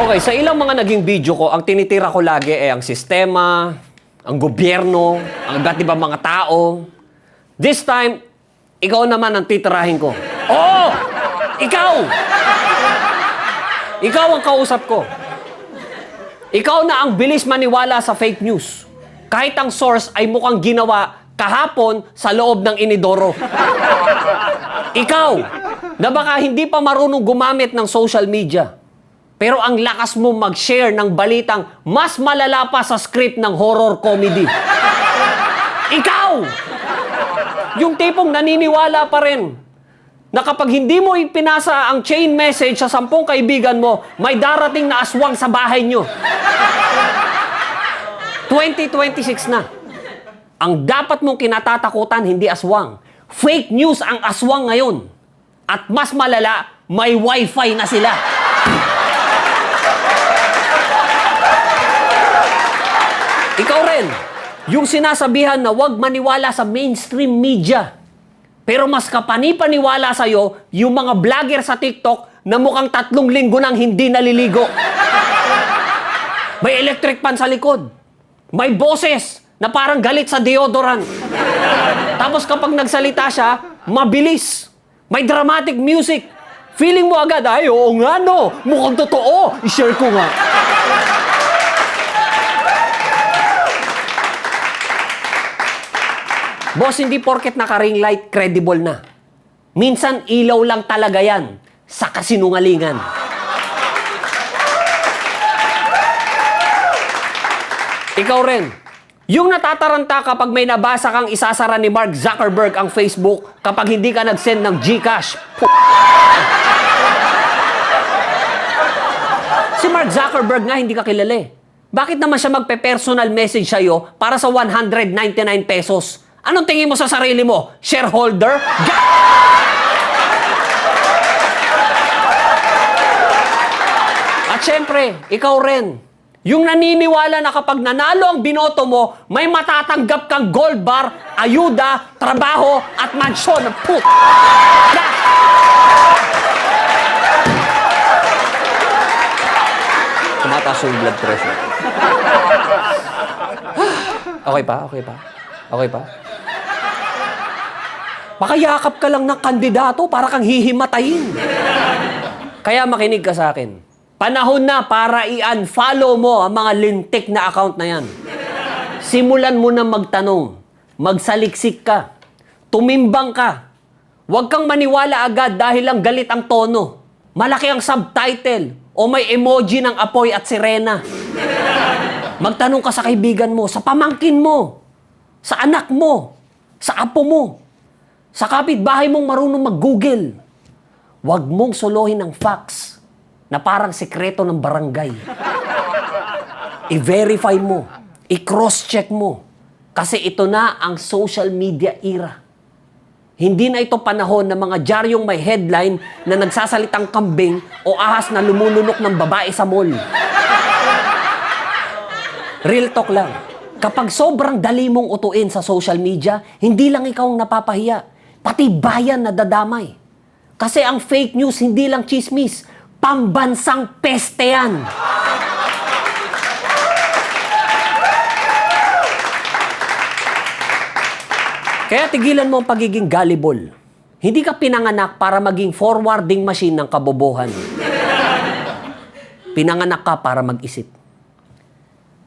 Okay, sa ilang mga naging video ko, ang tinitira ko lagi ay ang sistema, ang gobyerno, ang iba't ibang mga tao. This time, ikaw naman ang titirahin ko. Oo! Ikaw! Ikaw ang kausap ko. Ikaw na ang bilis maniwala sa fake news. Kahit ang source ay mukhang ginawa kahapon sa loob ng inidoro. Ikaw, na baka hindi pa marunong gumamit ng social media. Pero ang lakas mo mag-share ng balitang mas malala pa sa script ng horror comedy. Ikaw! Yung tipong naniniwala pa rin na kapag hindi mo ipinasa ang chain message sa 10 kaibigan mo, may darating na aswang sa bahay nyo. 2026 na. Ang dapat mong kinatatakutan, hindi aswang. Fake news ang aswang ngayon. At mas malala, may wifi na sila. Ikaw rin, yung sinasabihan na huwag maniwala sa mainstream media. Pero mas kapani-paniwala sa'yo yung mga vlogger sa TikTok na mukhang 3 linggo nang hindi naliligo. May electric pan sa likod. May boses na parang galit sa deodorant. Tapos kapag nagsalita siya, mabilis. May dramatic music. Feeling mo agad, ay, oo nga no, mukhang totoo. I-share ko nga. Boss, hindi porket naka-ring light, credible na. Minsan, ilaw lang talaga yan sa kasinungalingan. Ikaw rin, yung natataranta kapag may nabasa kang isasara ni Mark Zuckerberg ang Facebook kapag hindi ka nag-send ng GCash. Si Mark Zuckerberg nga hindi ka kilala eh. Bakit naman siya magpe-personal message sa'yo para sa 199 pesos? Anong tingin mo sa sarili mo? Shareholder? At syempre, ikaw rin. Yung naniniwala na kapag nanalo ang binoto mo, may matatanggap kang gold bar, ayuda, trabaho, at mansyon. Tumataas yung blood pressure. Okay pa? Okay pa? Okay pa? Makayakap ka lang ng kandidato para kang hihimatayin. Kaya makinig ka sa akin. Panahon na para i-unfollow mo ang mga lintik na account na yan. Simulan mo na magtanong. Magsaliksik ka. Tumimbang ka. Huwag kang maniwala agad dahil lang galit ang tono. Malaki ang subtitle o may emoji ng apoy at sirena. Magtanong ka sa kaibigan mo, sa pamangkin mo, sa anak mo, sa apo mo, sa kapitbahay mong marunong mag-Google. Huwag mong solohin ng facts na parang sekreto ng barangay. I-verify mo, i-cross-check mo, kasi ito na ang social media era. Hindi na ito panahon ng mga dyaryong may headline na nagsasalitang kambing o ahas na lumulunok ng babae sa mall. Real talk lang. Kapag sobrang dali mong utuin sa social media, hindi lang ikaw ang napapahiya, pati bayan nadadamay. Kasi ang fake news hindi lang chismis, pambansang peste yan. Kaya tigilan mo ang pagiging gullible. Hindi ka pinanganak para maging forwarding machine ng kabobohan. Pinanganak ka para mag-isip.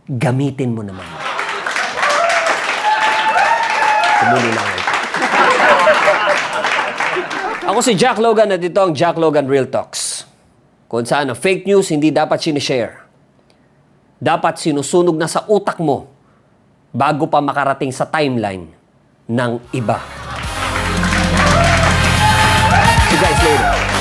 Gamitin mo naman. Tumuli lang ito. Ako si Jack Logan at ito ang Jack Logan Real Talks. Kung saan ang fake news hindi dapat sinishare. Dapat sinusunog na sa utak mo bago pa makarating sa timeline ng iba. See you guys later.